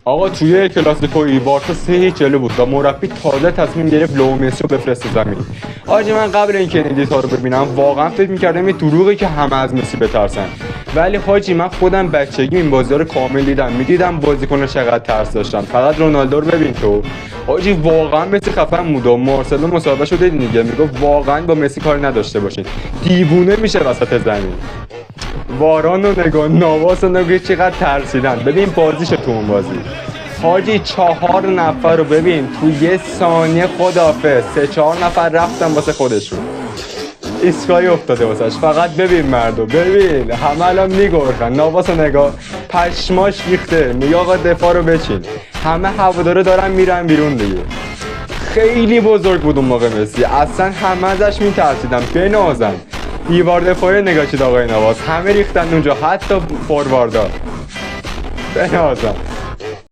آقا توی کلاسیکو بارسا 3-0 جلو بود و مربی تازه تصمیم گرفت لو مسی رو بفرسته زمین. آجی من قبل اینکه این دیتا رو ببینم واقعا فکر می‌کردم این دروغه که همه از مسی بترسن، ولی حاجی من خودم بچگی این بازی‌ها رو کامل دیدم، می‌دیدم بازیکن‌ها چقدر ترس داشتن. فقط رونالدو رو ببین تو، حاجی واقعا مسی خفن بود و مارسلو مصاحبه شده دیگه میگفت واقعا با مسی کاری نداشته باشین، دیوونه میشه وسط زمین. واران و نگاه، نواس و نگاه چقدر ترسیدن. ببین بازیش تو اون بازی حاجی 4 نفر رو ببین تو یه ثانیه خدافظ 3-4 نفر رفتن واسه خودشون، اسکای افتاده واسش. فقط ببین مردو ببین، همه الان میگرخن. نواس و نگاه پشماش ریخته، میگه آقا دفاع رو بچین. همه هوادارا دارن میرن بیرون دیگه. خیلی بزرگ بود اون موقع مسی، اصلا همه ازش میترسیدن. بنازن دیوار دفاعی نگاه چید آقای نواز، همه ریختن اونجا حتی فورواردا. بنازن